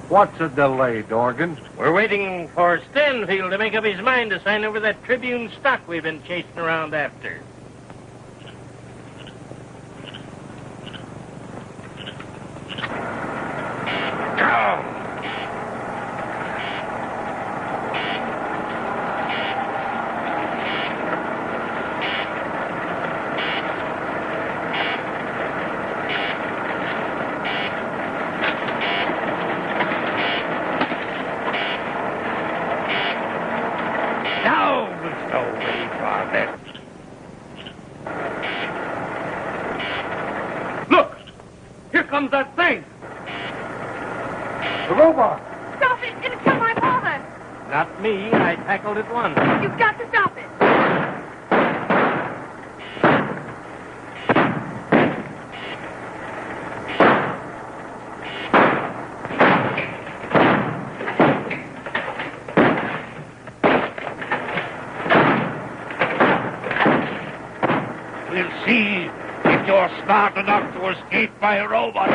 What's the delay, Dorgan? We're waiting for Stanfield to make up his mind to sign over that Tribune stock we've been chasing around after. Comes that thing! The robot! Stop it! It'll kill my father! Not me. I tackled it once. You've got to stop it! We'll see if you're smart enough to escape by a robot.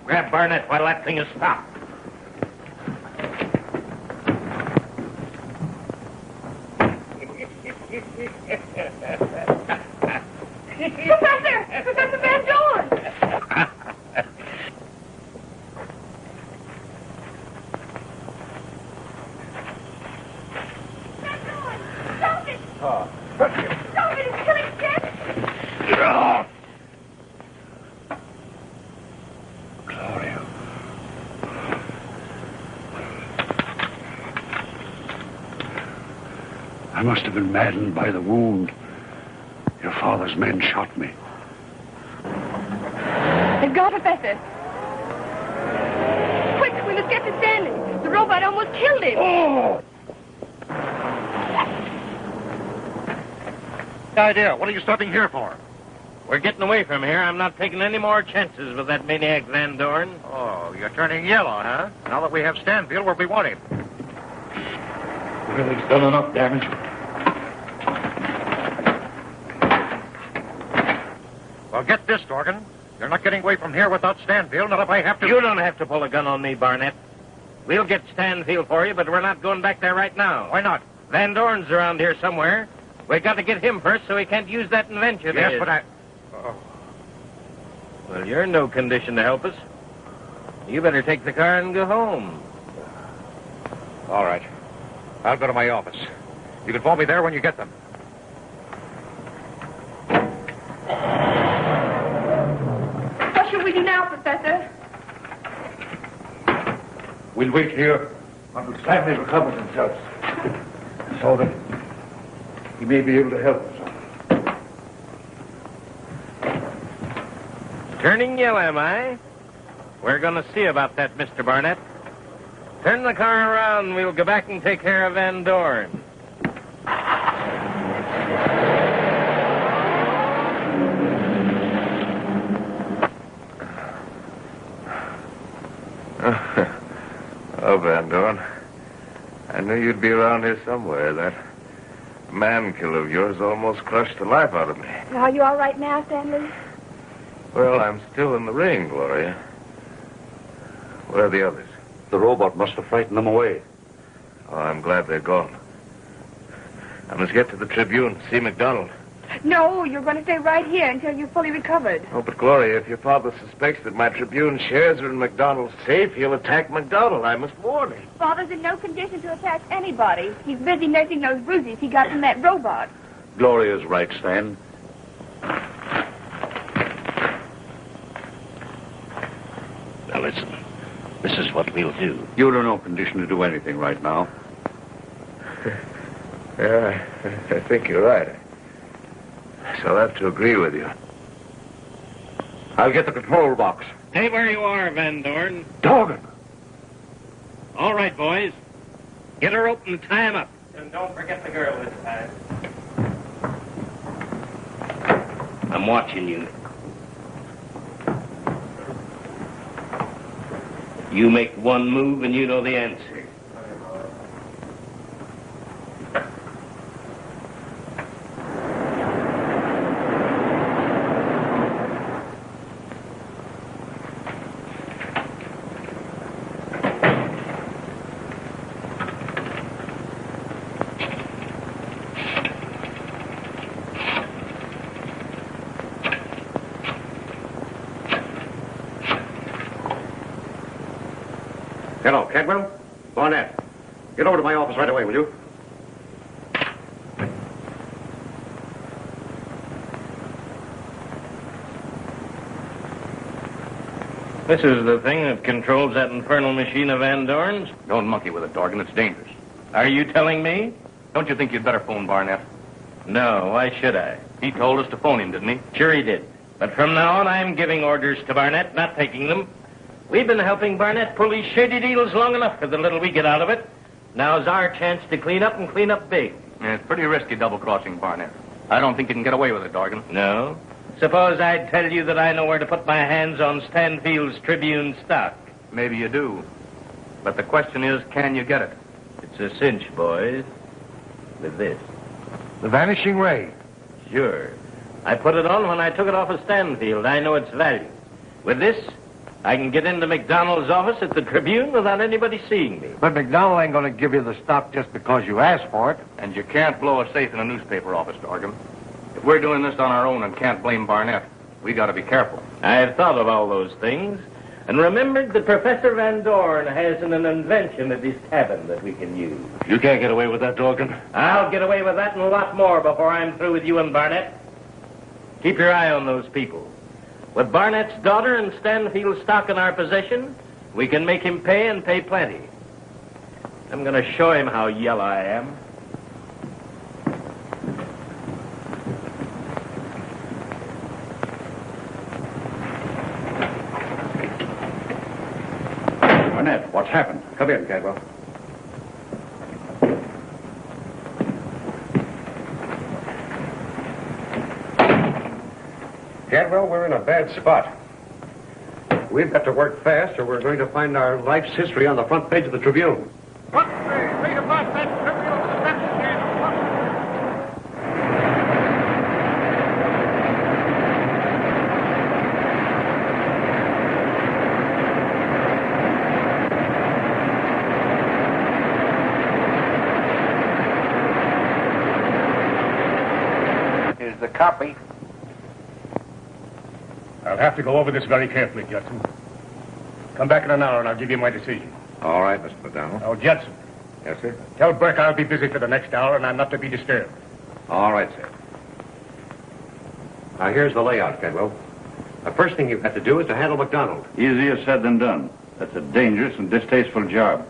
Grab Barnett while that thing is stopped. Professor! Professor Van Dorn! Van Dorn! Stop it! Stop it! It's killing Chap! I must have been maddened by the wound. Your father's men shot me. They've got Professor. Quick, we must get to Stanley. The robot almost killed him. Oh! Idea. What are you stopping here for? We're getting away from here. I'm not taking any more chances with that maniac Van Dorn. Oh, you're turning yellow, huh? Now that we have Stanfield where we want him. Well, he's done enough damage. Well, get this, Dorgan. You're not getting away from here without Stanfield, not if I have to... You don't have to pull a gun on me, Barnett. We'll get Stanfield for you, but we're not going back there right now. Why not? Van Dorn's around here somewhere. We got to get him first so he can't use that invention. Yes, but I... Oh. Well, you're in no condition to help us. You better take the car and go home. All right. I'll go to my office. You can phone me there when you get them. What shall we do now, Professor? We'll wait here until Stanley recovers himself. So that he may be able to help us. Turning yellow, am I? We're going to see about that, Mr. Barnett. Turn the car around and we'll go back and take care of Van Dorn. Oh, Van Dorn. I knew you'd be around here somewhere. That man killer of yours almost crushed the life out of me. Are you all right now, Stanley? Well, I'm still in the ring, Gloria. Where are the others? The robot must have frightened them away. Oh, I'm glad they're gone. I must get to the Tribune, see McDonald. No, you're going to stay right here until you're fully recovered. Oh, but Gloria, if your father suspects that my Tribune shares are in McDonald's safe, he'll attack McDonald. I must warn him. Father's in no condition to attack anybody. He's busy nursing those bruises he got from that robot. Gloria's right, Stan. Now, listen. This is what we'll do. You're in no condition to do anything right now. Yeah, I think you're right. Shall have to agree with you. I'll get the control box. Stay where you are, Van Dorn. Doggone. All right, boys. Get her open and tie him up. And don't forget the girl this time. I'm watching you. You make one move and you know the answer. Hello, Cadwell. Barnett. Get over to my office right away, will you? This is the thing that controls that infernal machine of Van Dorn's? Don't monkey with it, Dorgan. It's dangerous. Are you telling me? Don't you think you'd better phone Barnett? No, why should I? He told us to phone him, didn't he? Sure he did. But from now on, I'm giving orders to Barnett, not taking them. We've been helping Barnett pull these shady deals long enough for the little we get out of it. Now's our chance to clean up and clean up big. Yeah, it's pretty risky double-crossing Barnett. I don't think you can get away with it, Dorgan. No? Suppose I'd tell you that I know where to put my hands on Stanfield's Tribune stock. Maybe you do. But the question is, can you get it? It's a cinch, boys. With this. The Vanishing Ray. Sure. I put it on when I took it off of Stanfield. I know its value. With this, I can get into McDonald's office at the Tribune without anybody seeing me. But McDonald ain't going to give you the stock just because you asked for it. And you can't blow a safe in a newspaper office, Dorgan. If we're doing this on our own and can't blame Barnett, we got to be careful. I've thought of all those things and remembered that Professor Van Dorn has an invention at his cabin that we can use. You can't get away with that, Dorgan. I'll get away with that and a lot more before I'm through with you and Barnett. Keep your eye on those people. With Barnett's daughter and Stanfield's stock in our possession, we can make him pay and pay plenty. I'm going to show him how yellow I am. Barnett, what's happened? Come in, Cadwell. Cadwell, we're in a bad spot. We've got to work fast or we're going to find our life's history on the front page of the Tribune. What the? Read about that Tribune suspension. Here's the copy. I'll have to go over this very carefully, Judson. Come back in an hour and I'll give you my decision. All right, Mr. McDonald. Oh, Judson, Yes, sir? tell Burke I'll be busy for the next hour and I'm not to be disturbed. All right, sir. Now, here's the layout, Cadwell. The first thing you've got to do is to handle McDonald. Easier said than done. That's a dangerous and distasteful job.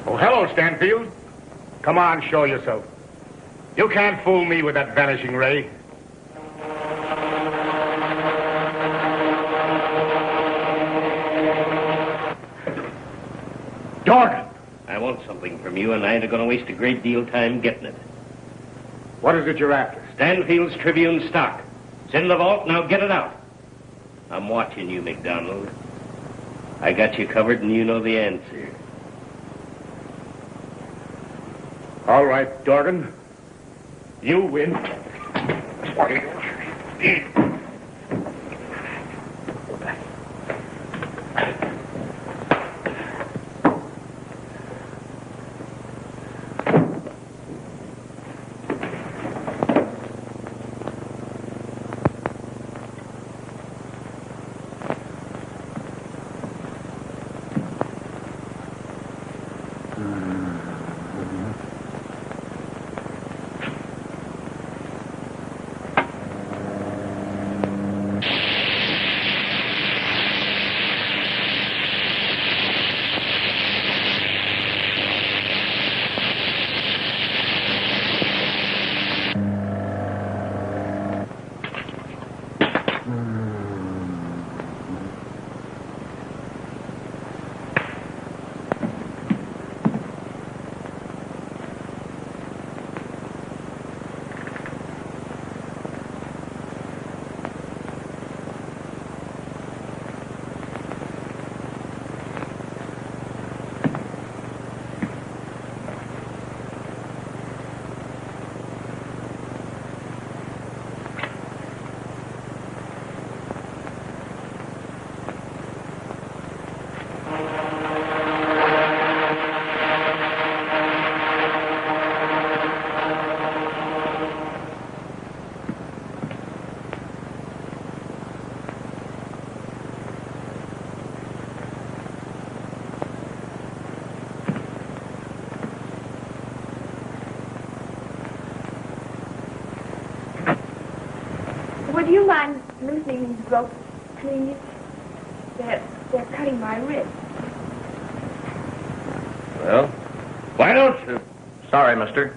Oh, hello, Stanfield. Come on, show yourself. You can't fool me with that Vanishing Ray. Dorgan! I want something from you, and I ain't going to waste a great deal of time getting it. What is it you're after? Stanfield's Tribune stock. It's in the vault, now get it out. I'm watching you, McDonald. I got you covered, and you know the answer. All right, Dorgan. You win. Would you mind loosening these ropes, please? They're cutting my wrist. Well, why don't you? Sorry, mister.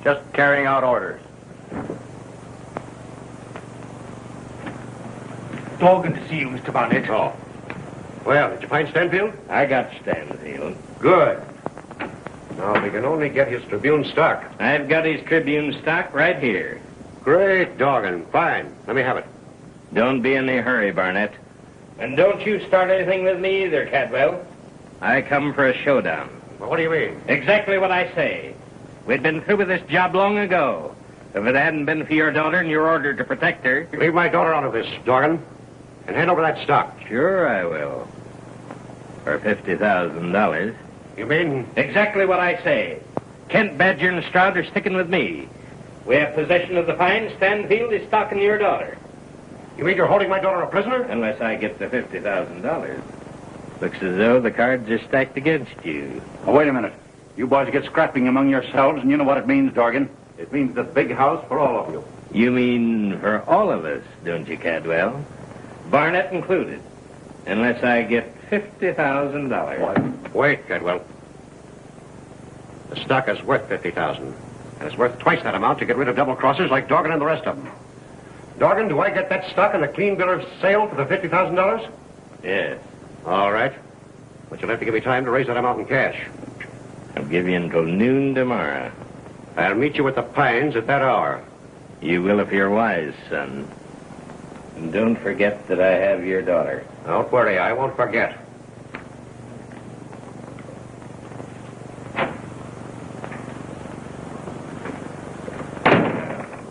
Just carrying out orders. Dorgan to see you, Mr. Barnett. Oh. Well, did you find Stanfield? I got Stanfield. Good. Now, we can only get his Tribune stock. I've got his Tribune stock right here. Great doggone. Fine. Let me have it. Don't be in a hurry, Barnett. And don't you start anything with me either, Cadwell. I come for a showdown. Well, what do you mean? Exactly what I say. We'd been through with this job long ago. If it hadn't been for your daughter and your order to protect her... Leave my daughter out of this, Dorgan, and hand over that stock. Sure I will. For $50,000. You mean? Exactly what I say. Kent, Badger, and Stroud are sticking with me. We have possession of the fine. Stanfield is stocking your daughter. You mean you're holding my daughter a prisoner? Unless I get the $50,000. Looks as though the cards are stacked against you. Oh, wait a minute. You boys get scrapping among yourselves, and you know what it means, Dorgan. It means the big house for all of you. You mean for all of us, don't you, Cadwell? Barnett included. Unless I get $50,000. Wait, Cadwell. The stock is worth $50,000. And it's worth twice that amount to get rid of double-crossers like Dorgan and the rest of them. Dorgan, do I get that stock in a clean bill of sale for the $50,000? Yes. All right. But you'll have to give me time to raise that amount in cash. I'll give you until noon tomorrow. I'll meet you at the Pines at that hour. You will if you're wise, son. And don't forget that I have your daughter. Don't worry, I won't forget.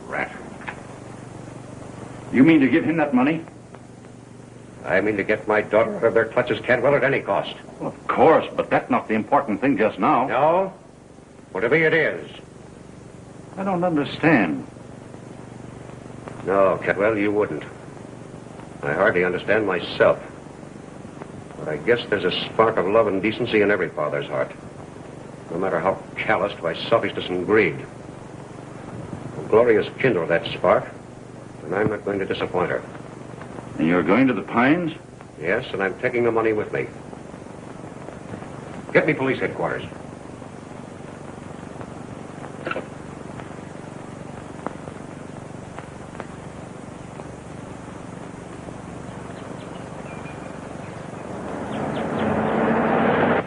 Rat. You mean to give him that money? I mean to get my daughter out of their clutches, Cadwell, at any cost. Well, of course, but that's not the important thing just now. No? Well, to me it is. I don't understand. No, Cadwell, you wouldn't. I hardly understand myself. But I guess there's a spark of love and decency in every father's heart. No matter how calloused by selfishness and greed. Well, Gloria's kindled that spark, and I'm not going to disappoint her. And you're going to the Pines? Yes, and I'm taking the money with me. Get me police headquarters.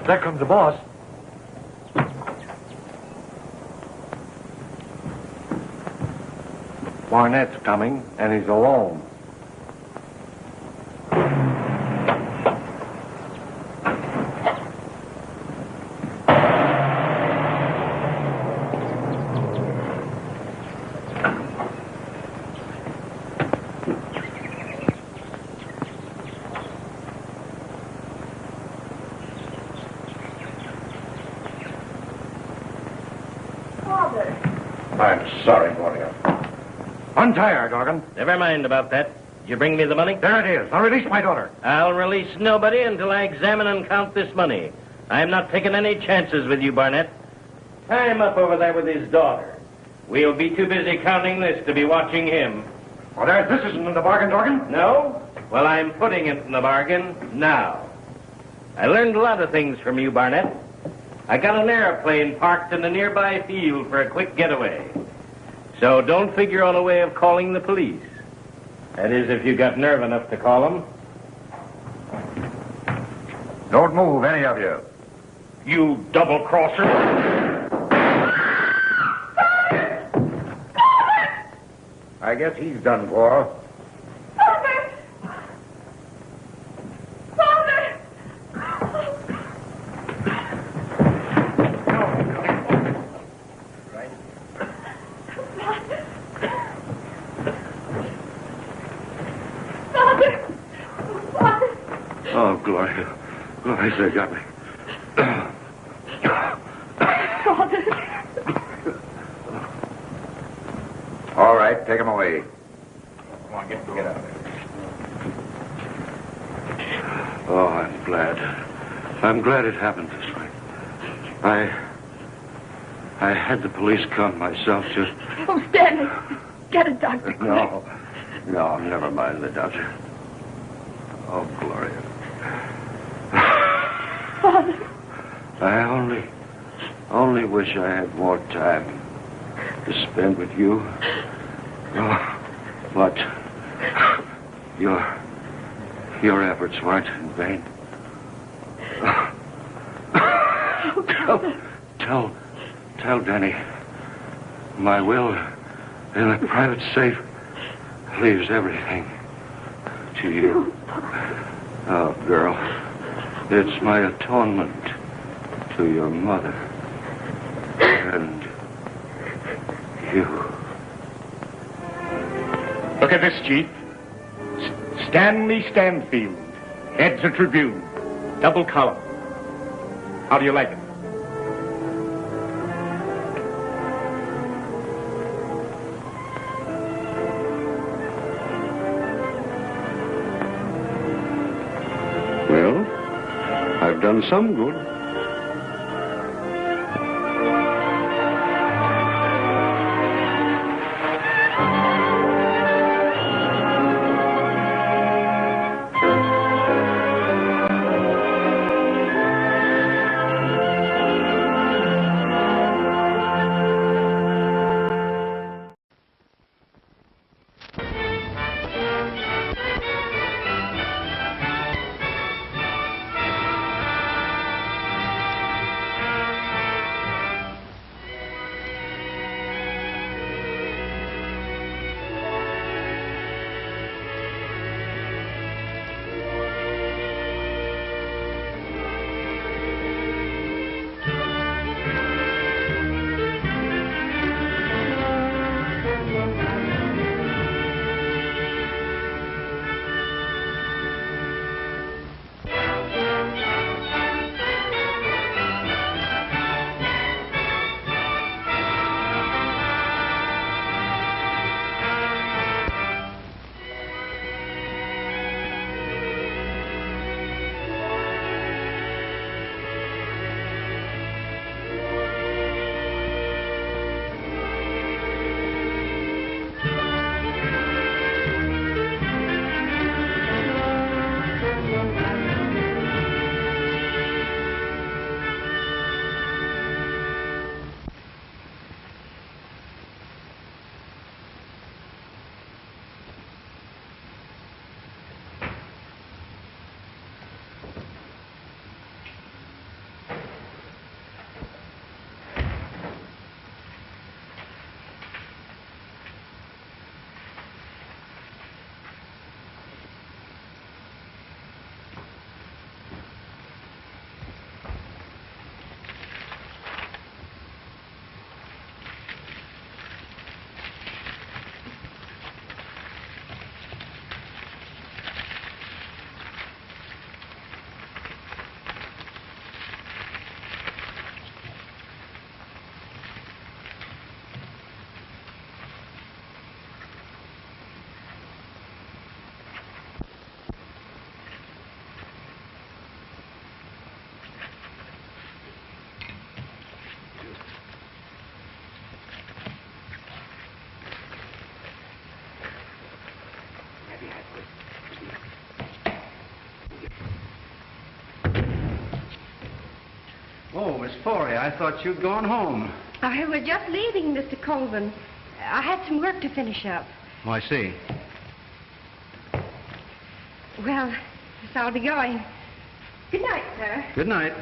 There comes the boss. Barnett's coming, and he's alone. I'm sorry, Gloria. Untie her, Dorgan. Never mind about that. You bring me the money? There it is. Now release my daughter. I'll release nobody until I examine and count this money. I'm not taking any chances with you, Barnett. Tie him up over there with his daughter. We'll be too busy counting this to be watching him. Well, this isn't in the bargain, Dorgan. No? Well, I'm putting it in the bargain now. I learned a lot of things from you, Barnett. I got an airplane parked in a nearby field for a quick getaway. So don't figure on a way of calling the police. That is, if you got nerve enough to call them. Don't move, any of you. You double-crosser. I guess he's done for. Father! Father! Father! Father! Oh, Gloria. Gloria, they got me. Father! All right, take him away. Come on, get out of there. Oh, I'm glad. I'm glad it happened this way. I had the police come myself just... Oh, Stanley, get a doctor. No, never mind the doctor. Oh, Gloria. Father. I only wish I had more time to spend with you. Oh, but your efforts weren't in vain. Tell Danny my will in a private safe leaves everything to you. Oh, girl, it's my atonement to your mother and you. Look at this, Chief. Stanley Stanfield, heads a Tribune, double column. How do you like it? Well, I've done some good. Oh, Miss Forey, I thought you'd gone home. I was just leaving, Mr. Colvin. I had some work to finish up. Oh, I see. Well, so I'll be going. Good night, sir. Good night.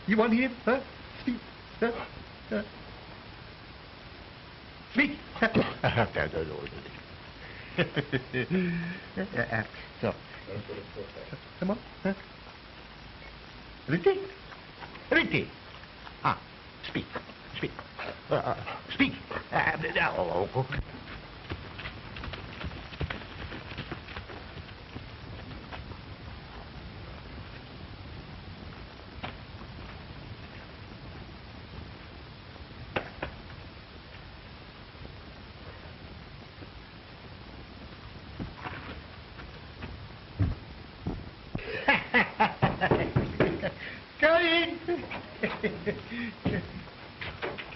You want him? Huh? Speak. Speak. So. Come on. Huh? Ricky? Ricky. Ah, speak. Speak. Speak. Going.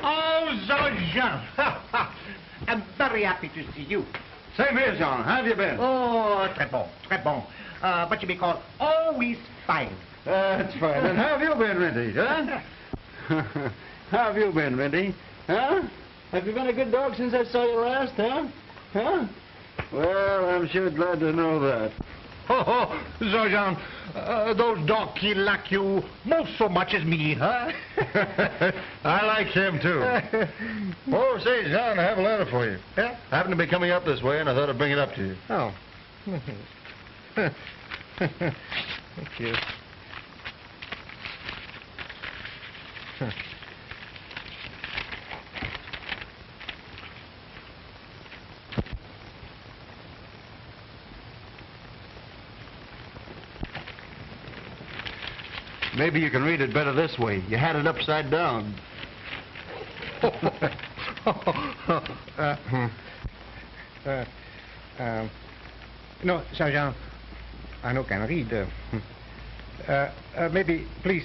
Oh, Jean. I'm very happy to see you. Same here, Jean. How have you been? Oh, très bon, très bon. But you be called always fine. That's fine. And how have you been, Minty? Huh? How have you been, Minty? Huh? Have you been a good dog since I saw you last, huh? Huh? Well, I'm sure glad to know that. Oh, Jean, those dogs he like you most so much as me, huh? I like him, too. Oh, say, John, I have a letter for you. Yeah? I happen to be coming up this way, and I thought I'd bring it up to you. Oh. Thank you. Maybe you can read it better this way. You had it upside down. No, Sergeant, I no can read. Maybe, please,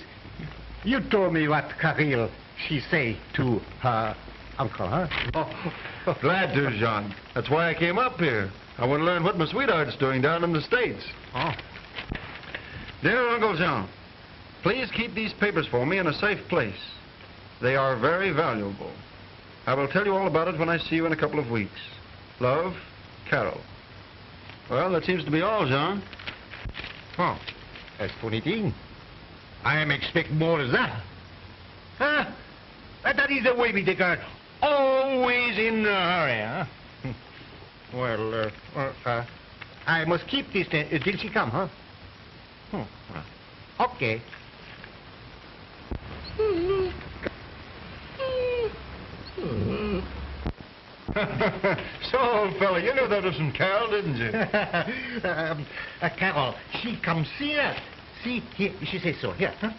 you told me what Caryl, she say to her uncle, huh? Oh, glad to, John. That's why I came up here. I want to learn what my sweetheart's doing down in the States. Oh. Dear Uncle John, please keep these papers for me in a safe place. They are very valuable. I will tell you all about it when I see you in a couple of weeks. Love, Caryl. Well, that seems to be all, John. Oh, that's funny thing. I am expect more than that. Huh? That is the way we take her. Always in a hurry, huh? Well, I must keep this till she come, huh? Okay. So, old fella, you knew that was from Caryl, didn't you? Caryl, she comes here. See, here, she says so. Here, huh?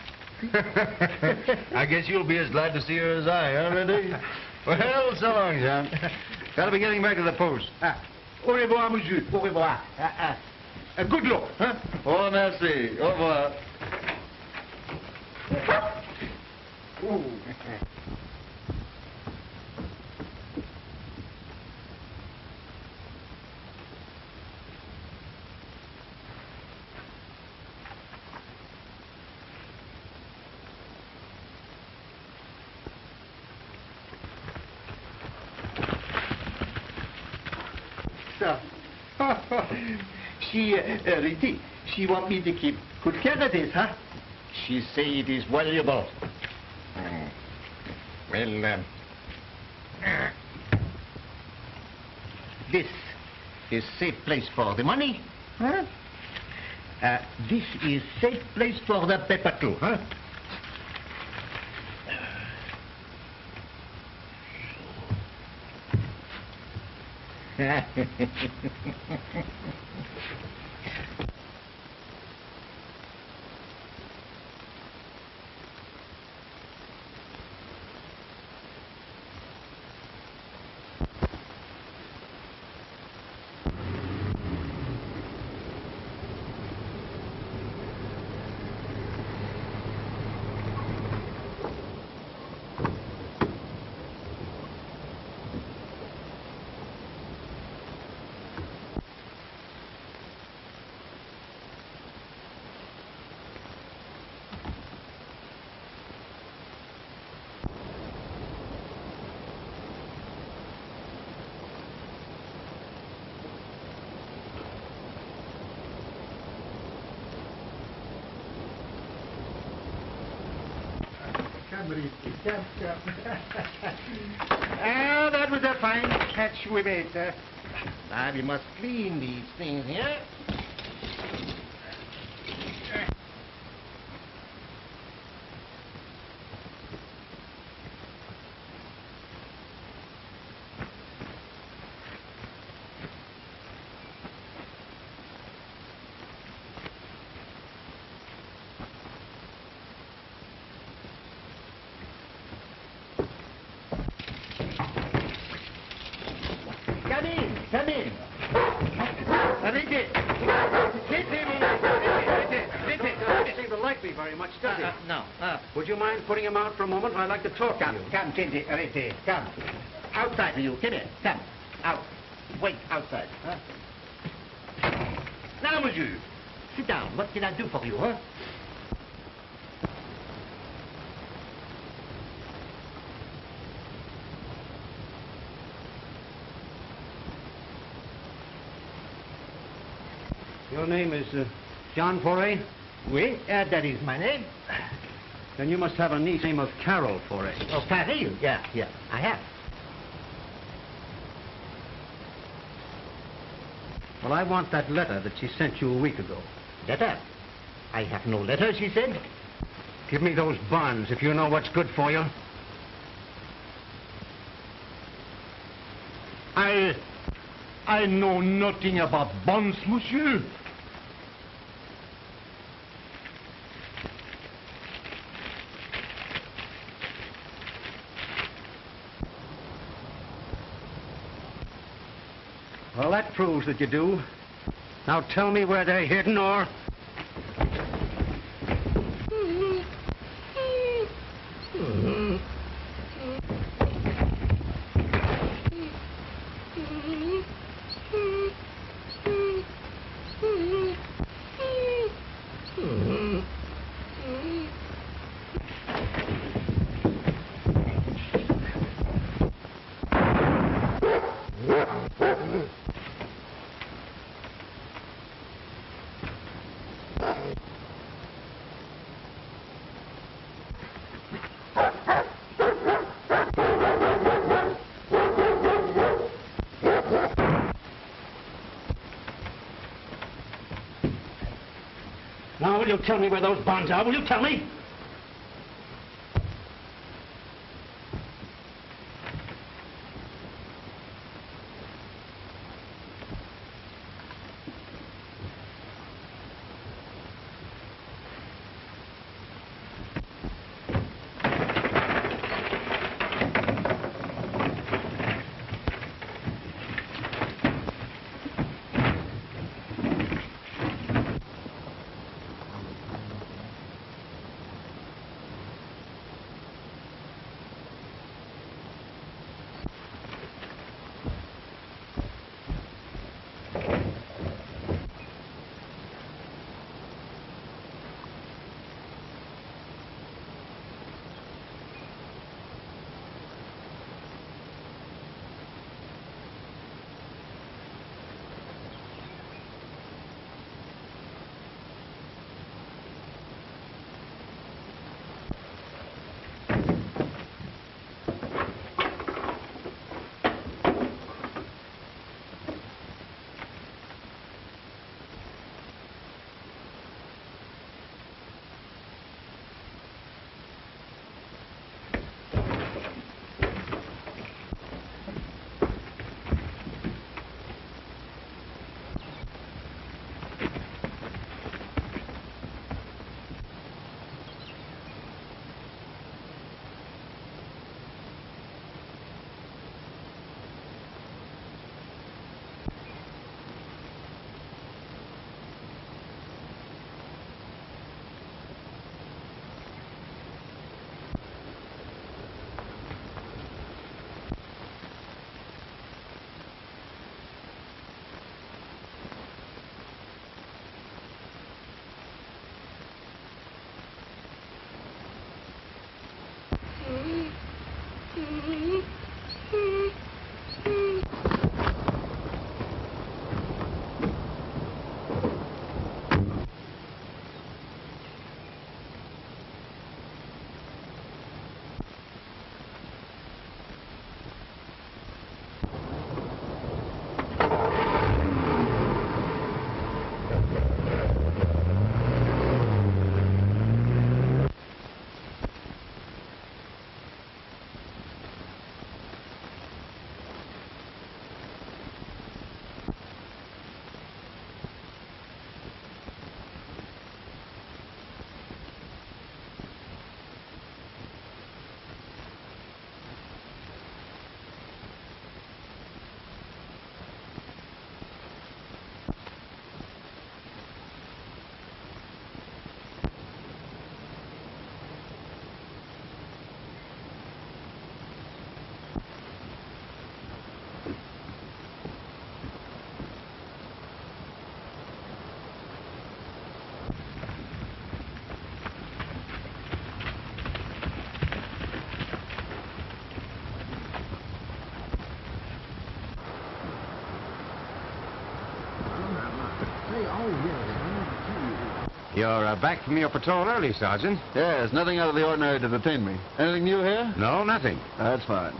I guess you'll be as glad to see her as I, huh, Mindy? Well, so long, John. Gotta be getting back to the post. Au revoir, monsieur. Au revoir. Good luck, huh? Oh, merci. Au revoir. Ooh. So, she, Riti, she want me to keep good care of this, huh? She say it is valuable. Well, this is safe place for the money, huh? This is safe place for the paper too, huh? That was a fine catch we made. Now we must clean these things here. Come in. Doesn't seem to like me very much, does he? No. Would you mind putting him out for a moment? I'd like to talk to you. Come, Riti, come. Outside with you. Come here. Come. Out. Wait outside. Huh? Now, monsieur. Sit down. What can I do for you, huh? Your name is John Foray? Oui, that is my name. Then you must have a niece named of Caryl Foray. Oh, Caryl? Yeah, I have. Well, I want that letter that she sent you a week ago. Letter? I have no letter, she said. Give me those bonds if you know what's good for you. I know nothing about bonds, monsieur. Well, that proves that you do. Now tell me where they're hidden, or... tell me where those bonds are? Will you tell me? You're back from your patrol early, Sergeant. Yes, nothing out of the ordinary to detain me. Anything new here? No, nothing. That's fine.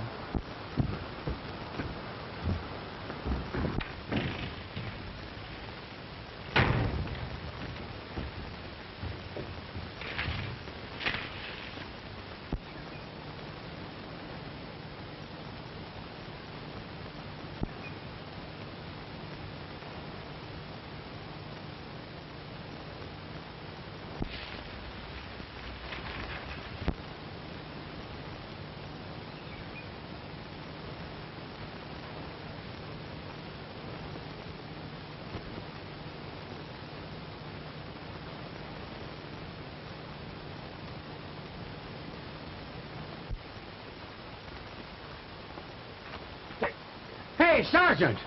Hey, Sergeant!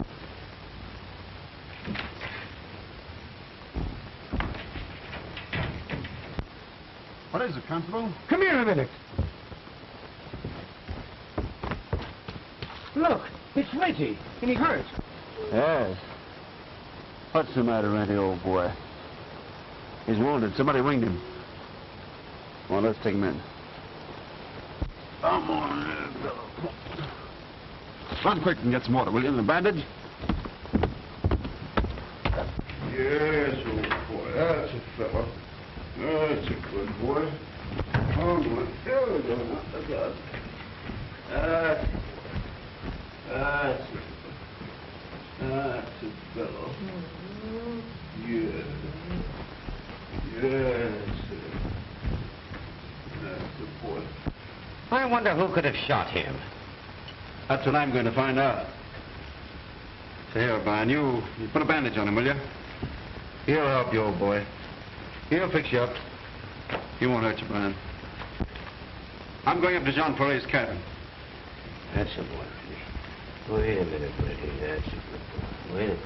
What is it, Constable? Come here a minute. Look, it's Renty, and he hurt. Yes. What's the matter, Renty, old boy? He's wounded. Somebody winged him. Well, let's take him in. Come on, little fellow. Run quick and get some water, will you? And a bandage? Yes, old boy. That's a fellow. That's a good boy. Oh, my God. Oh, God. That's a fellow. Yes. Yes. That's a boy. I wonder who could have shot him. That's what I'm going to find out. Say, here, Brian, you put a bandage on him, will you? He'll help you, old boy. He'll fix you up. He won't hurt you, Brian. I'm going up to Jean Foret's cabin. That's a boy, Freddie. Wait a minute, Freddie. That's a good boy. Wait a minute.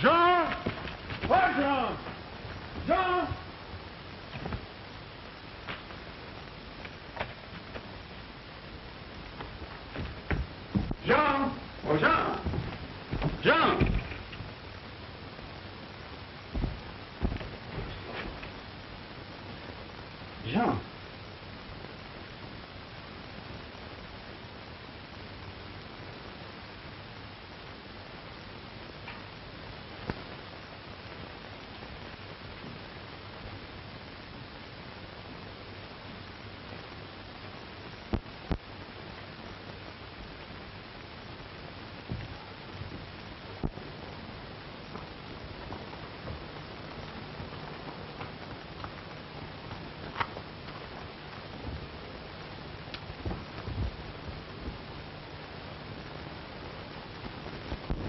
Jean! What, Jean? Jean! Jean! Oh, Jean! Jean! Jean!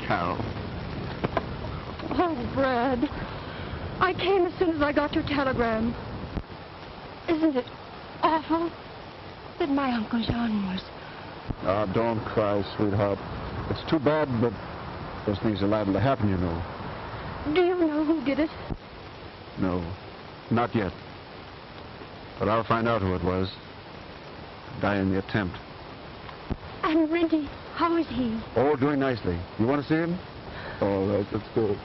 Caryl. Oh, Brad. I came as soon as I got your telegram. Isn't it awful that my Uncle Jean was... Ah, don't cry, sweetheart. It's too bad, but those things are liable to happen, you know. Do you know who did it? No, not yet. But I'll find out who it was. Die in the attempt. And Renty, how is he? Oh, doing nicely. You want to see him? All right, that's good.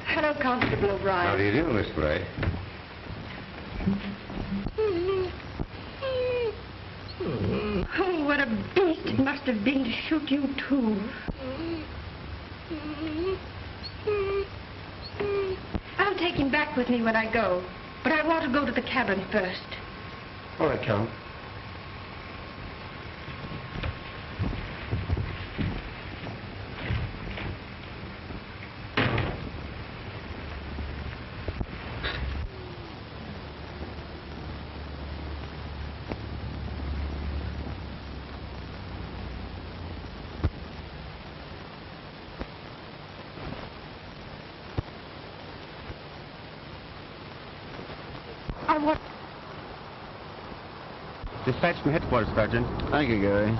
Hello, Constable O'Brien. How do you do, Miss Bray? Oh, what a beast it must have been to shoot you, too. I'll take him back with me when I go, but I want to go to the cabin first. All right, Caryl. Dispatch from headquarters, Sergeant. Thank you, Gary.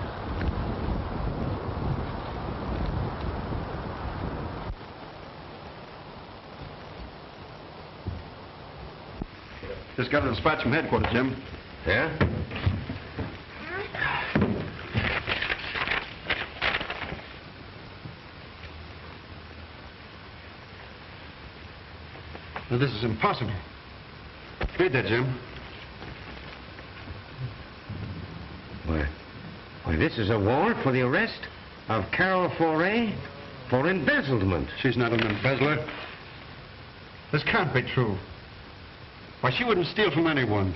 Just got a dispatch from headquarters, Jim. Yeah? Now, this is impossible. Read that, Jim. Why, this is a warrant for the arrest of Caryl Foret for embezzlement. She's not an embezzler. This can't be true. Why, she wouldn't steal from anyone.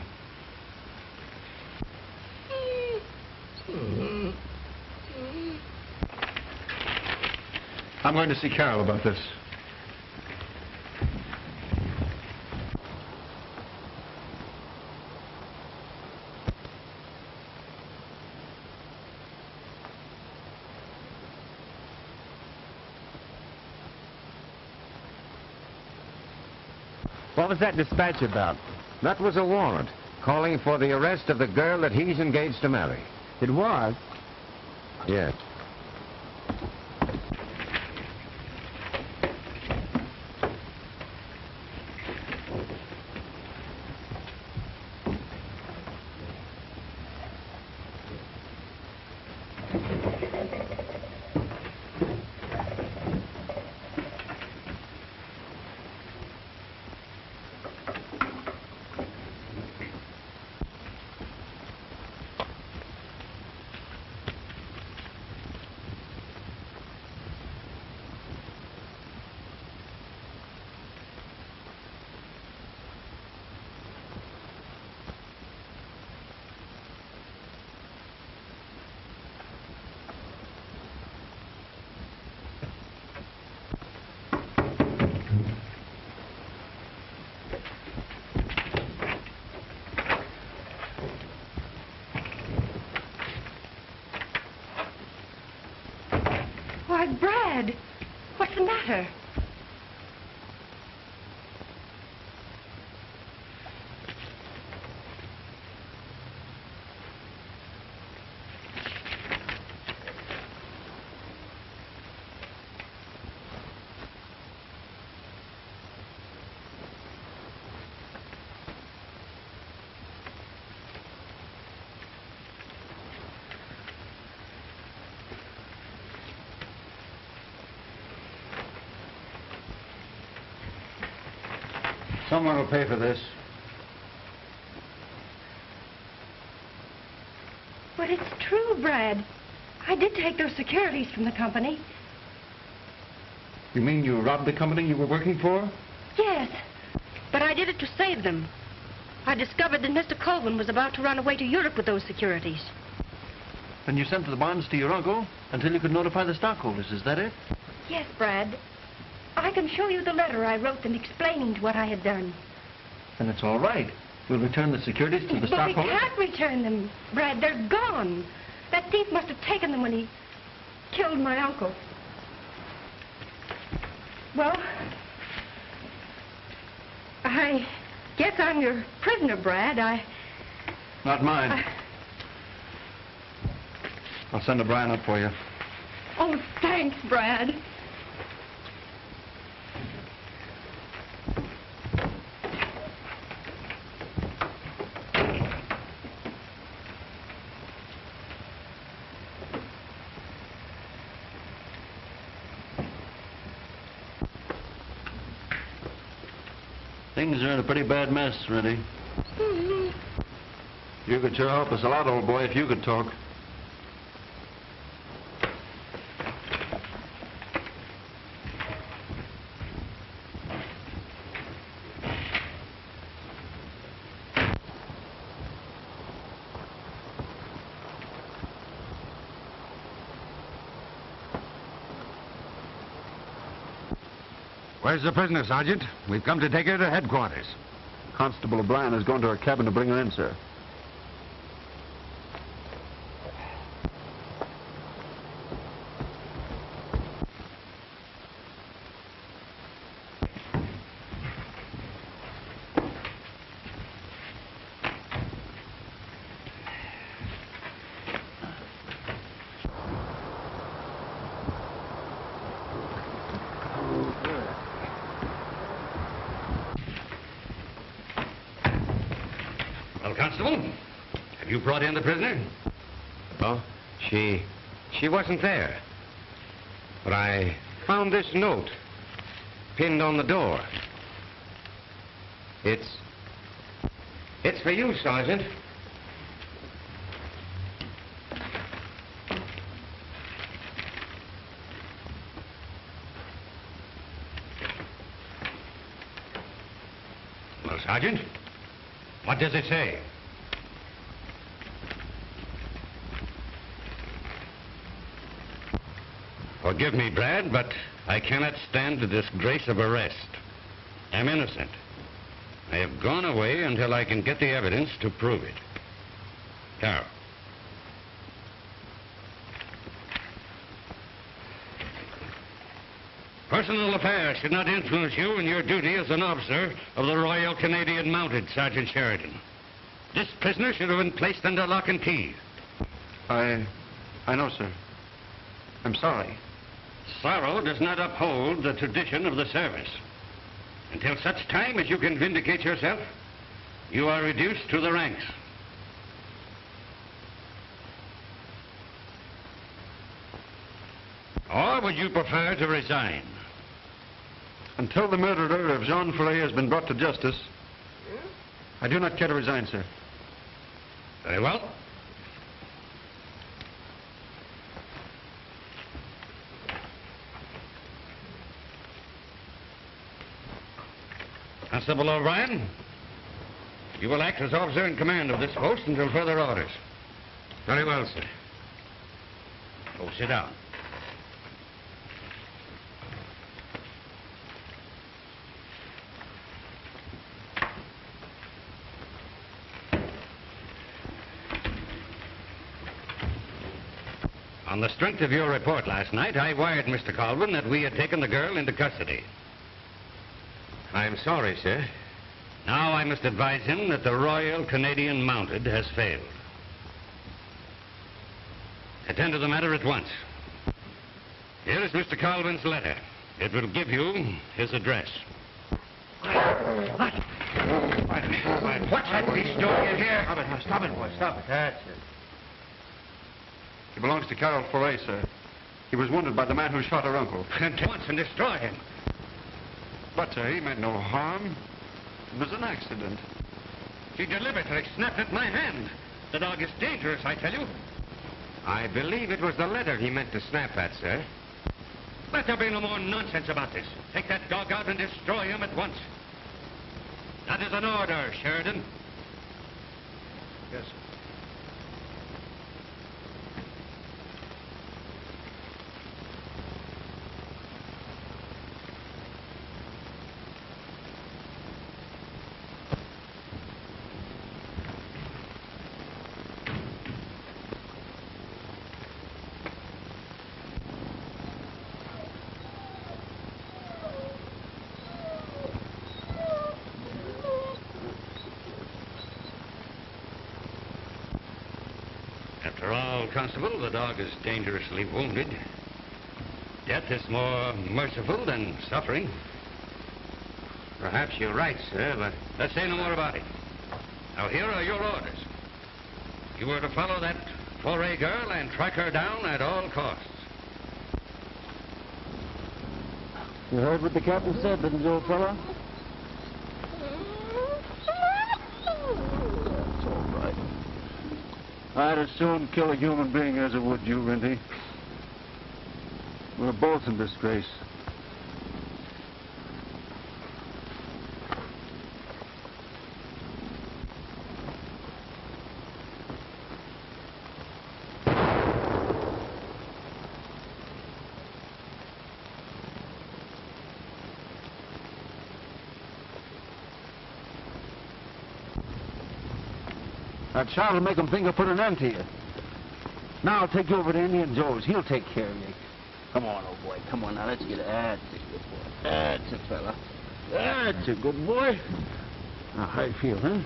I'm going to see Caryl about this. What was that dispatch about? That was a warrant calling for the arrest of the girl that he's engaged to marry. It was? Yes. Brad, what's the matter? Someone will pay for this. But it's true, Brad. I did take those securities from the company. You mean you robbed the company you were working for? Yes, but I did it to save them. I discovered that Mr. Colvin was about to run away to Europe with those securities. Then you sent the bonds to your uncle until you could notify the stockholders, is that it? Yes, Brad. I can show you the letter I wrote them explaining what I had done. Then it's all right. We'll return the securities to the But stockholders. we can't return them, Brad. They're gone. That thief must have taken them when he killed my uncle. Well, I guess I'm your prisoner, Brad. Not mine. I'll send O'Brien up for you. Oh, thanks, Brad. Things are in a pretty bad mess, Reddy. You could sure help us a lot, old boy, if you could talk. Where's the prisoner, Sergeant? We've come to take her to headquarters. Constable O'Brien has gone to her cabin to bring her in, sir. Well, Constable, have you brought in the prisoner? Oh, she wasn't there. But I found this note pinned on the door. It's for you, Sergeant. Well, Sergeant, what does it say? Forgive me, Brad, but I cannot stand the disgrace of arrest. I'm innocent. I have gone away until I can get the evidence to prove it. Caryl. Personal affairs should not influence you in your duty as an officer of the Royal Canadian Mounted, Sergeant Sheridan. This prisoner should have been placed under lock and key. I know, sir. I'm sorry. Sorrow does not uphold the tradition of the service. Until such time as you can vindicate yourself, you are reduced to the ranks. Or would you prefer to resign? Until the murderer of Jean Ferret has been brought to justice, I do not care to resign, sir. Very well. Constable O'Brien, you will act as officer in command of this post until further orders. Very well, sir. Go sit down. On the strength of your report last night, I wired Mr. Colvin that we had taken the girl into custody. I'm sorry, sir. Now I must advise him that the Royal Canadian Mounted has failed. Attend to the matter at once. Here is Mr. Colvin's letter. It will give you his address. What's that beast doing in here? Stop it, boy. Stop it. That's it. He belongs to Caryl Foray, sir. He was wounded by the man who shot her uncle. At once and destroy him. But, sir, he meant no harm. It was an accident. He deliberately snapped at my hand. The dog is dangerous, I tell you. I believe it was the letter he meant to snap at, sir. Let there be no more nonsense about this. Take that dog out and destroy him at once. That is an order, Sheridan. Yes, sir. After all, Constable, the dog is dangerously wounded. Death is more merciful than suffering. Perhaps you're right, sir, but... Let's say no more about it. Now, here are your orders. You were to follow that Foray girl and track her down at all costs. You heard what the captain said, didn't you, old fellow? That's all right. I'd as soon kill a human being as I would you, Rindy. We're both in disgrace. That shot will make him think I put an end to you. Now I'll take you over to Indian Joe's. He'll take care of you. Come on, old boy. Come on now. Let's get it. That's a good boy. That's a fella. That's a good boy. Now, how you feel, huh?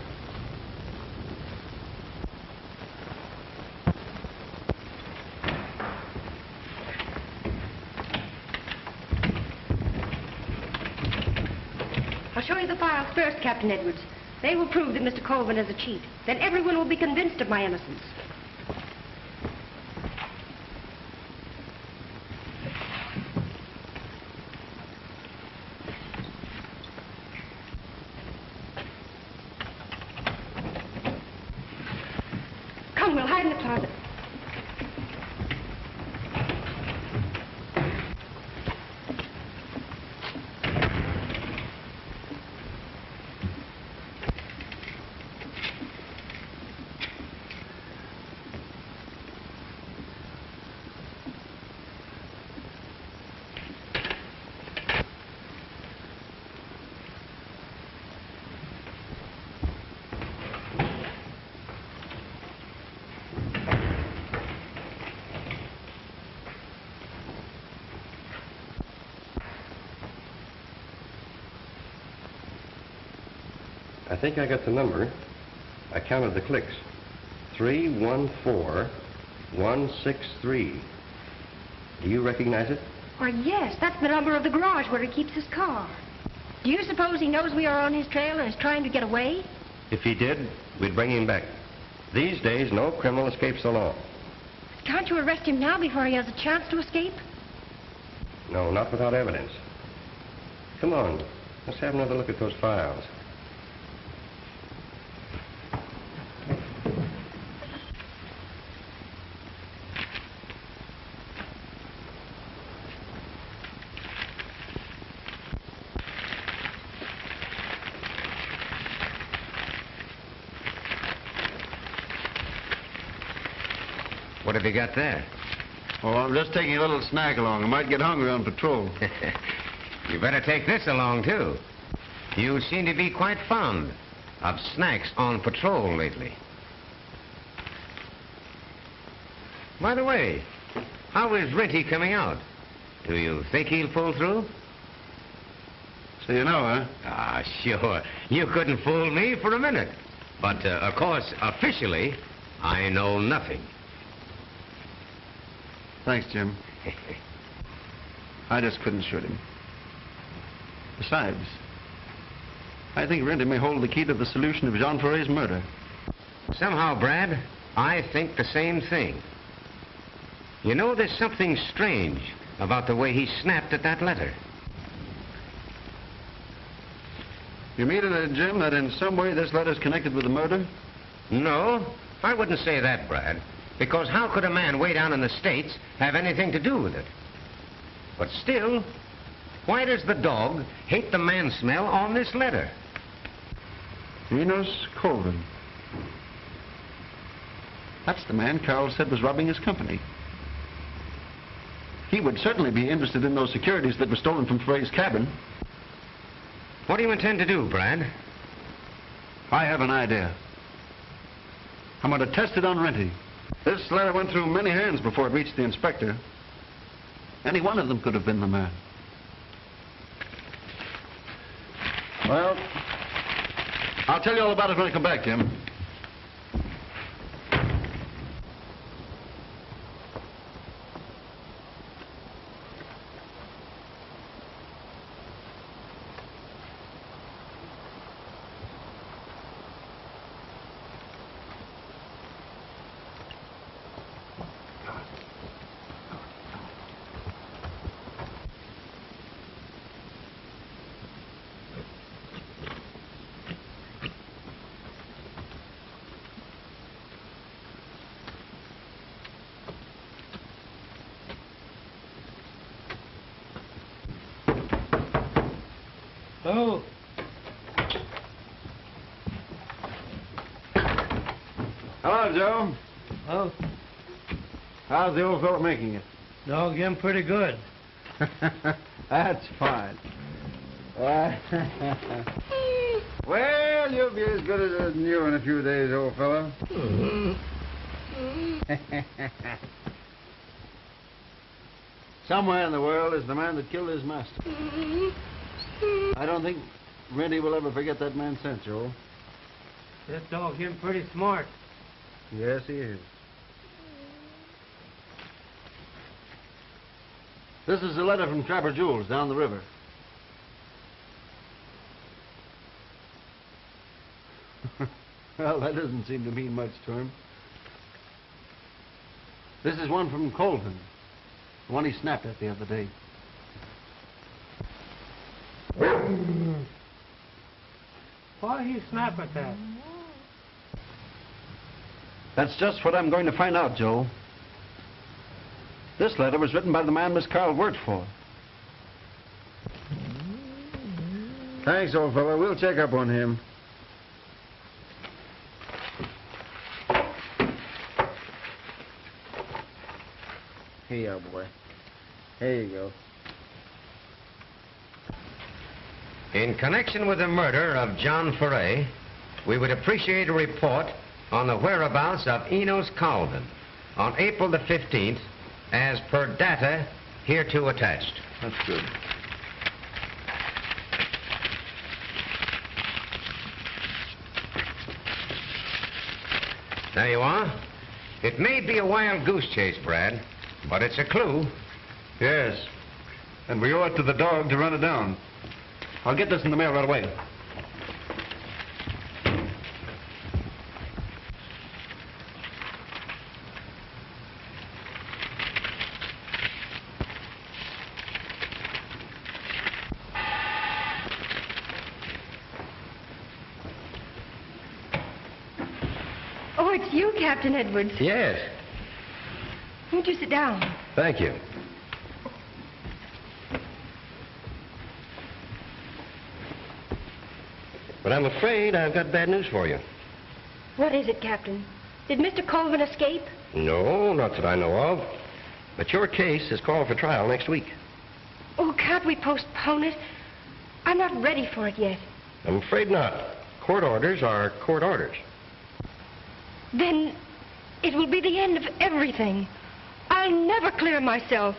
I'll show you the files first, Captain Edwards. They will prove that Mr. Colvin is a cheat. Then everyone will be convinced of my innocence. Come, we'll hide in the closet. I think I got the number. I counted the clicks. 314163. Do you recognize it? Why, yes, that's the number of the garage where he keeps his car. Do you suppose he knows we are on his trail and is trying to get away? If he did, we'd bring him back. These days, no criminal escapes the law. Can't you arrest him now before he has a chance to escape? No, not without evidence. Come on, let's have another look at those files. What have you got there? Oh, I'm just taking a little snack along. I might get hungry on patrol. You better take this along, too. You seem to be quite fond of snacks on patrol lately. By the way, How is Renty coming out? Do you think he'll pull through? So you know, huh? Ah, sure. You couldn't fool me for a minute. But, of course, officially, I know nothing. Thanks, Jim. I just couldn't shoot him. Besides, I think Renty may hold the key to the solution of Jean Ferret's murder. Somehow, Brad, I think the same thing. You know, there's something strange about the way he snapped at that letter. You mean, Jim, that in some way this letter's connected with the murder? No, I wouldn't say that, Brad. Because how could a man way down in the States have anything to do with it? But still, why does the dog hate the man smell on this letter? Enos Colvin. That's the man Caryl said was robbing his company. He would certainly be interested in those securities that were stolen from Ferret's cabin. What do you intend to do, Brad? I have an idea. I'm going to test it on Renty. This letter went through many hands before it reached the inspector. Any one of them could have been the man. Well, I'll tell you all about it when I come back, Jim. Oh. Hello, Joe. Oh. How's the old fellow making it? Dog, him pretty good. That's fine. Well, you'll be as good as new in a few days, old fellow. Somewhere in the world is the man that killed his master. I don't think Renty will ever forget that man's scent, Joe. That dog, him pretty smart. Yes, he is. This is a letter from Trapper Jules down the river. Well, that doesn't seem to mean much to him. This is one from Colvin, the one he snapped at the other day. Why he snap at that? That's just what I'm going to find out, Joe. This letter was written by the man Miss Caryl worked for. Thanks, old fellow. We'll check up on him. Here, boy. Here you go. In connection with the murder of John Ferret, we would appreciate a report on the whereabouts of Enos Colvin on April the 15th, as per data hereto attached. That's good. There you are. It may be a wild goose chase, Brad, but it's a clue. Yes. And we owe it to the dog to run it down. I'll get this in the mail right away. Oh, it's you, Captain Edwards. Yes. Won't you sit down? Thank you. But I'm afraid I've got bad news for you. What is it, Captain? Did Mr. Colvin escape? No, not that I know of. But your case is called for trial next week. Oh, can't we postpone it? I'm not ready for it yet. I'm afraid not. Court orders are court orders. Then it will be the end of everything. I'll I'll never clear myself.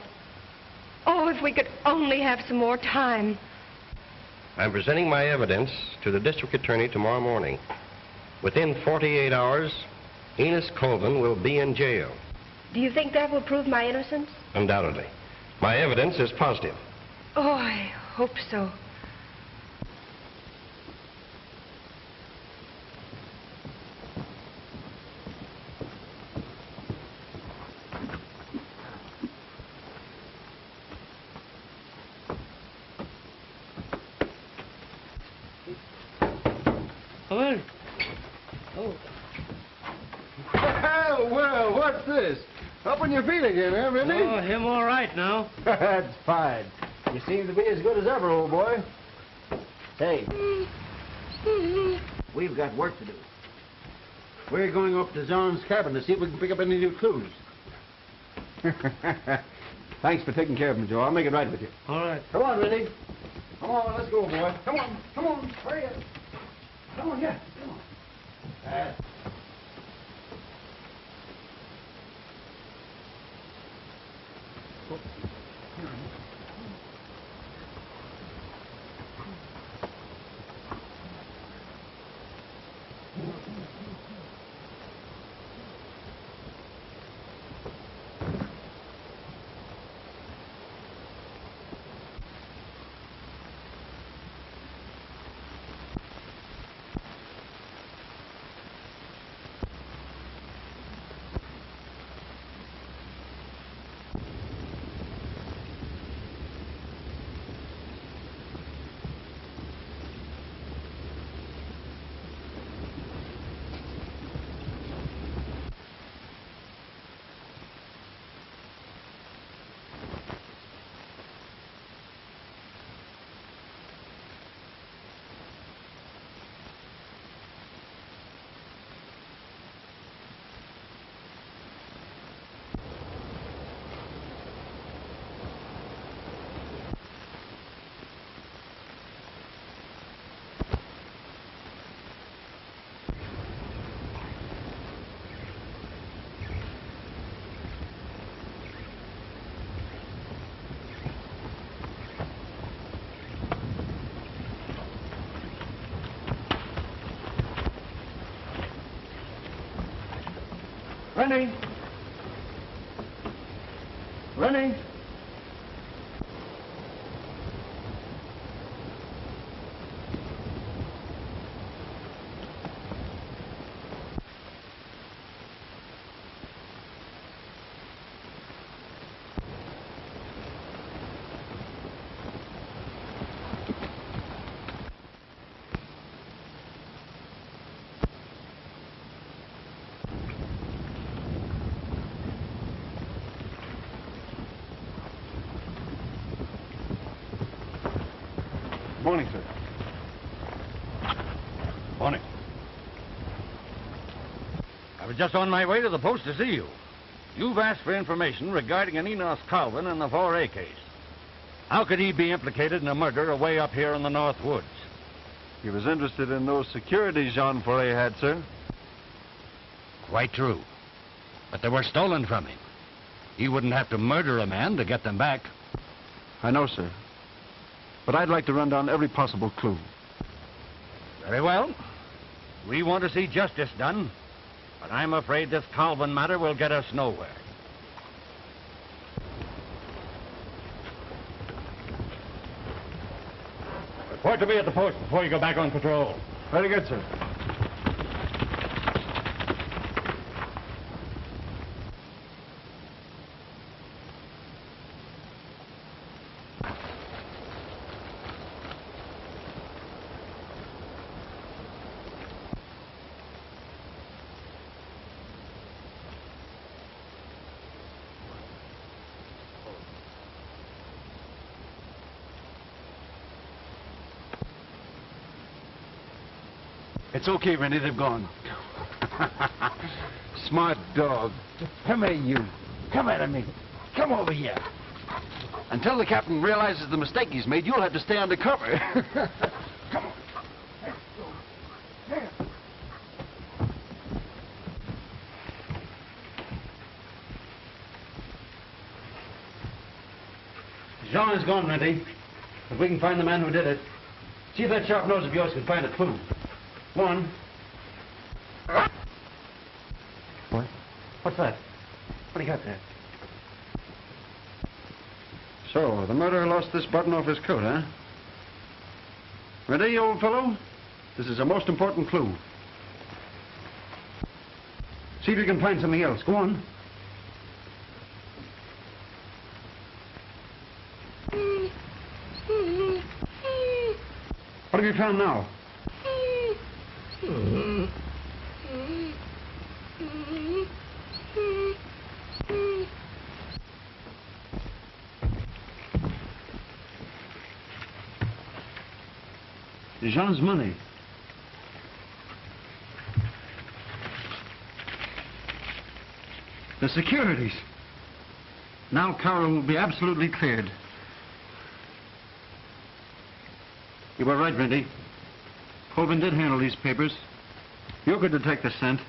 Oh, if we could only have some more time. I'm presenting my evidence to the district attorney tomorrow morning. Within 48 hours, Enos Colvin will be in jail. Do you think that will prove my innocence? Undoubtedly. My evidence is positive. Oh, I hope so. Come in. Oh. Well, what's this? Up on your feet again, huh, Randy? Oh, him all right now. That's fine. You seem to be as good as ever, old boy. Hey, we've got work to do. We're going up to John's cabin to see if we can pick up any new clues. Thanks for taking care of me, Joe. I'll make it right with you. All right. Come on, Randy. Come on, let's go, boy. Come on, hurry up. Come on, yeah, come on. Running. Running. Morning, sir. Morning. I was just on my way to the post to see you. You've asked for information regarding an Enos Colvin in the 4A case. How could he be implicated in a murder away up here in the North Woods? He was interested in those securities Jean Foray had, sir. Quite true. But they were stolen from him. He wouldn't have to murder a man to get them back. I know, sir. But I'd like to run down every possible clue. Very well. We want to see justice done, but I'm afraid this Colvin matter will get us nowhere. Report to me at the post before you go back on patrol. Very good, sir. It's okay, Randy. They've gone. Smart dog. Come here, you. Come at me. Come over here. Until the captain realizes the mistake he's made, you'll have to stay under cover. Come on. Jean is gone, Minty. If we can find the man who did it, see if that sharp nose of yours can find a clue. One. What? What's that? What do you got there? So, the murderer lost this button off his coat, huh? Ready, old fellow? This is a most important clue. See if you can find something else. Go on. What have you found now? Jean's money. The securities. Now Caryl will be absolutely cleared. You were right, Minty. Colvin did handle these papers. You could detect the scent.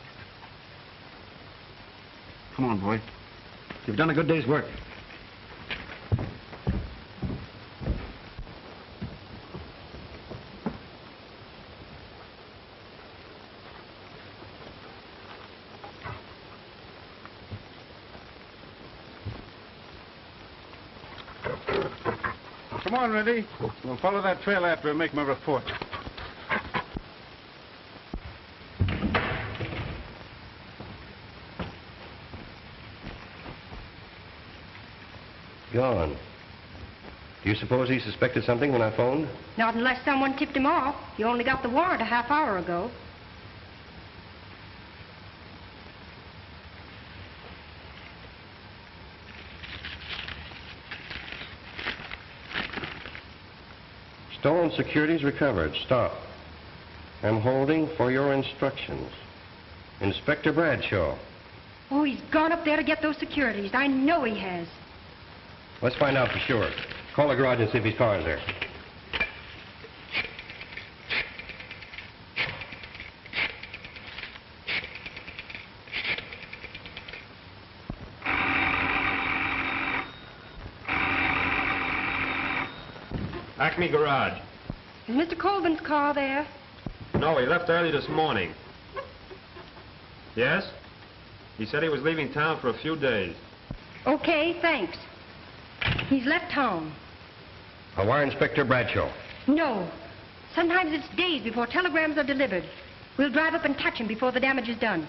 Come on, boy. You've done a good day's work. Come on, Minty. We'll follow that trail after and make my report. Gone. Do you suppose he suspected something when I phoned? Not unless someone tipped him off. You only got the warrant a half hour ago. Stolen securities recovered. Stop. I'm holding for your instructions. Inspector Bradshaw. Oh, he's gone up there to get those securities. I know he has. Let's find out for sure. Call the garage and see if his car is there. Acme Garage. Is Mr. Colvin's car there? No, he left early this morning. Yes? He said he was leaving town for a few days. Okay, thanks. He's left home. I'll wire Inspector Bradshaw. No. Sometimes it's days before telegrams are delivered. We'll drive up and catch him before the damage is done.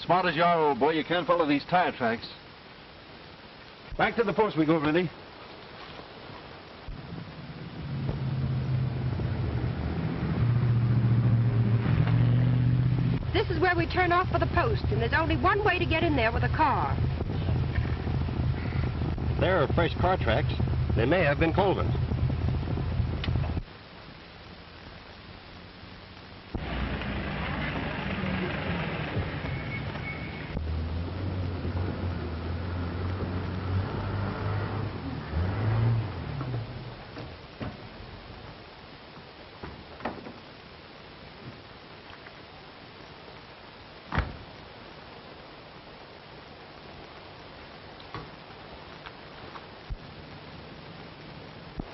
Smart as you are, old boy, you can't follow these tire tracks. Back to the post we go, Minty. This is where we turn off for the post, and there's only one way to get in there with a car. There are fresh car tracks. They may have been Colvin's.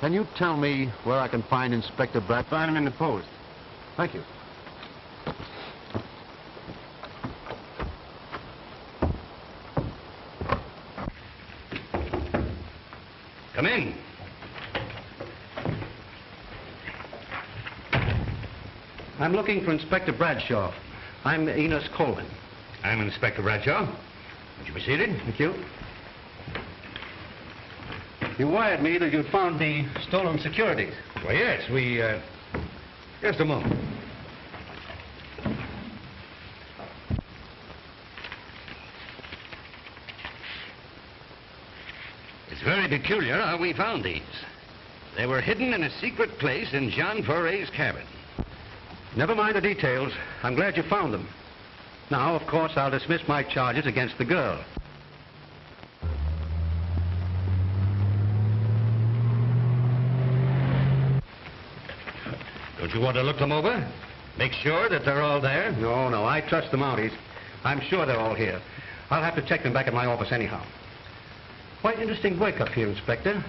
Can you tell me where I can find Inspector Bratt? Find him in the post. Thank you. Come in. I'm looking for Inspector Bradshaw. I'm Enos Colvin. I'm Inspector Bradshaw. Would you be seated? Thank you. You wired me that you'd found the stolen securities. Well, yes, just a moment. It's very peculiar how we found these. They were hidden in a secret place in John Foray's cabin. Never mind the details. I'm glad you found them. Now, of course, I'll dismiss my charges against the girl. Don't you want to look them over? Make sure that they're all there? No, I trust the Mounties. I'm sure they're all here. I'll have to check them back at my office anyhow. Quite interesting wake-up here, Inspector.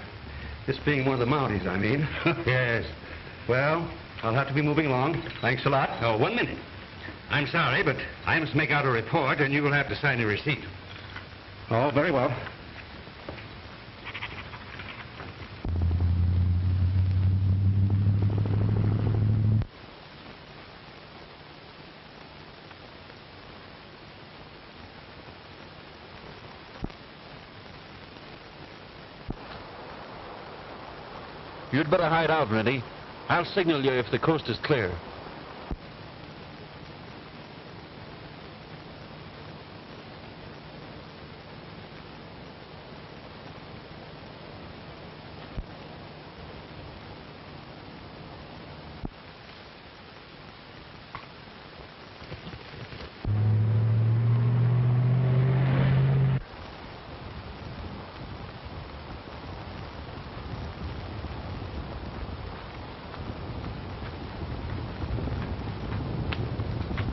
This being one of the Mounties, I mean. Yes. Well, I'll have to be moving along. Thanks a lot. Oh, 1 minute. I'm sorry, but I must make out a report, and you will have to sign a receipt. Oh, very well. You'd better hide out, Rennie. I'll signal you if the coast is clear.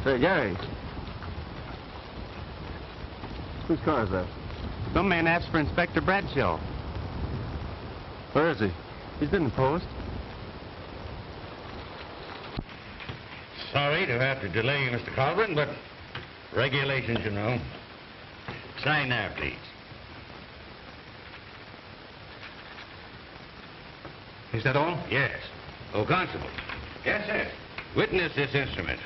Say, Gary. Whose car is that? Some man asked for Inspector Bradshaw. Where is he? He's in the post. Sorry to have to delay you, Mr. Colvin, but regulations, you know. Sign there, please. Is that all? Yes. Oh, Constable. Yes, sir. Witness this instrument.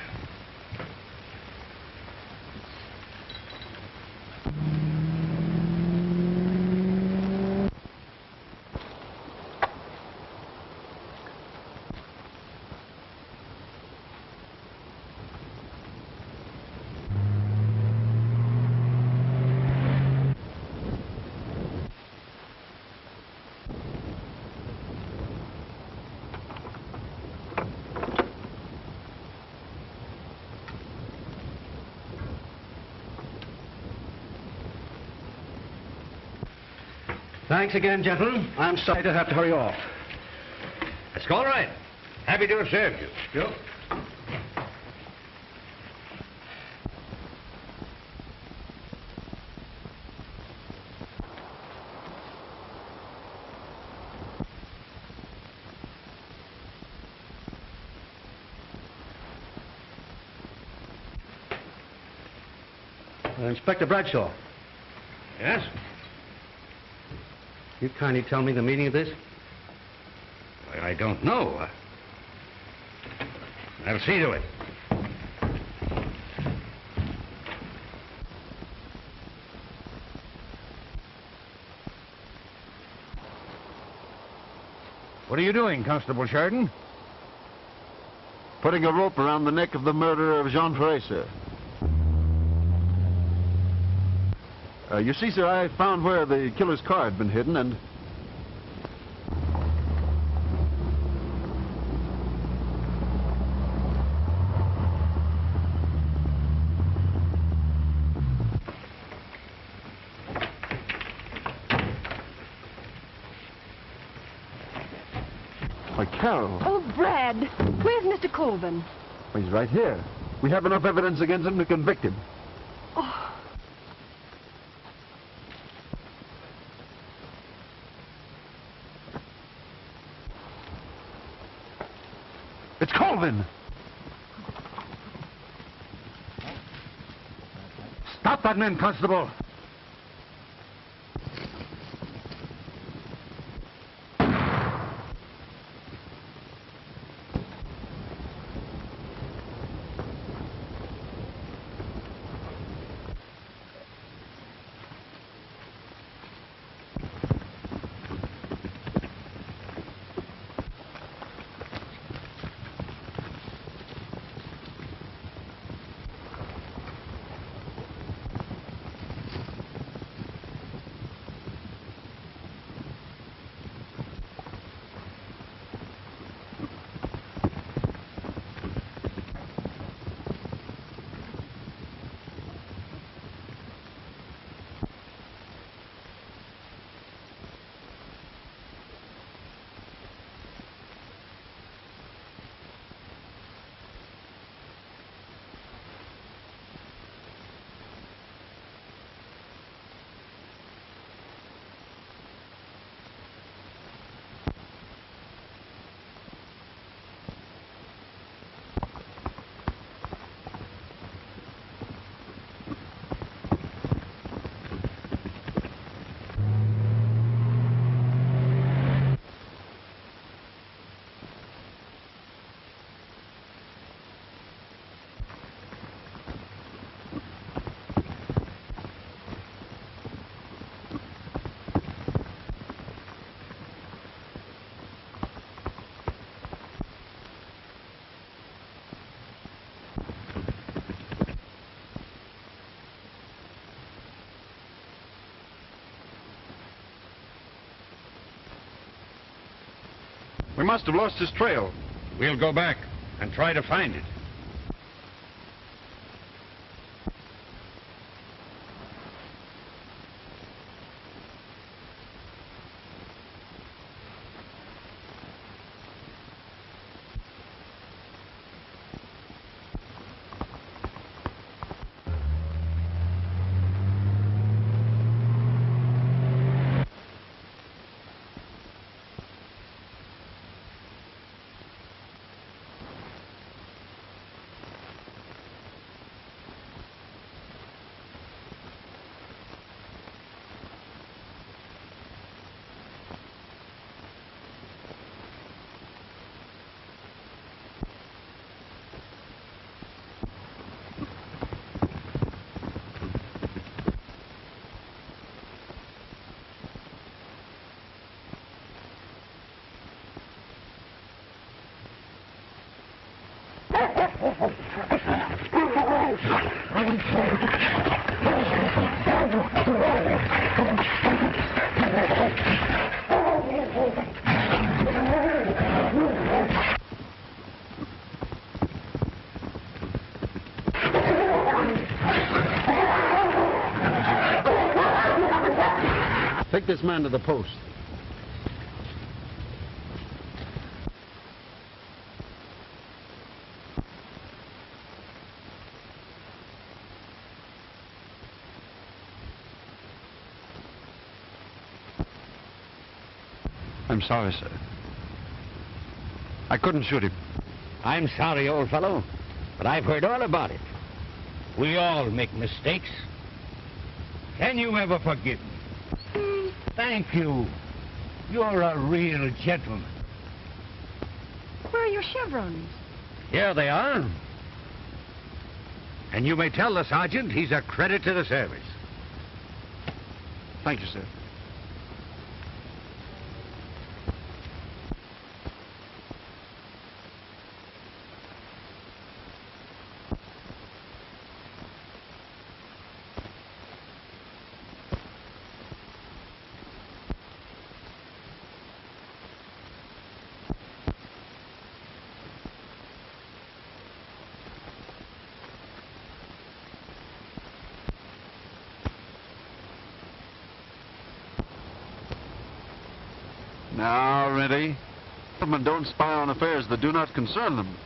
Thanks again, gentlemen. I'm sorry to have to hurry off. That's all right. Happy to have served you. Sure. Inspector Bradshaw. Yes? You kindly tell me the meaning of this? Well, I don't know. I'll see to it. What are you doing, Constable Sheridan? Putting a rope around the neck of the murderer of Jean Ferret, sir. You see, sir, I found where the killer's car had been hidden, and... Why, Caryl. Oh, Brad, where's Mr. Colvin? Well, he's right here. We have enough evidence against him to convict him. Oh. It's Colvin! Stop that man, Constable! We must have lost his trail. We'll go back and try to find it. Take this man to the post. I'm sorry, sir. I couldn't shoot him. I'm sorry, old fellow, but I've heard all about it. We all make mistakes. Can you ever forgive me? Thank you. You're a real gentleman. Where are your chevrons? Here they are. And you may tell the sergeant he's a credit to the service. Thank you, sir. Now, Rennie, gentlemen don't spy on affairs that do not concern them.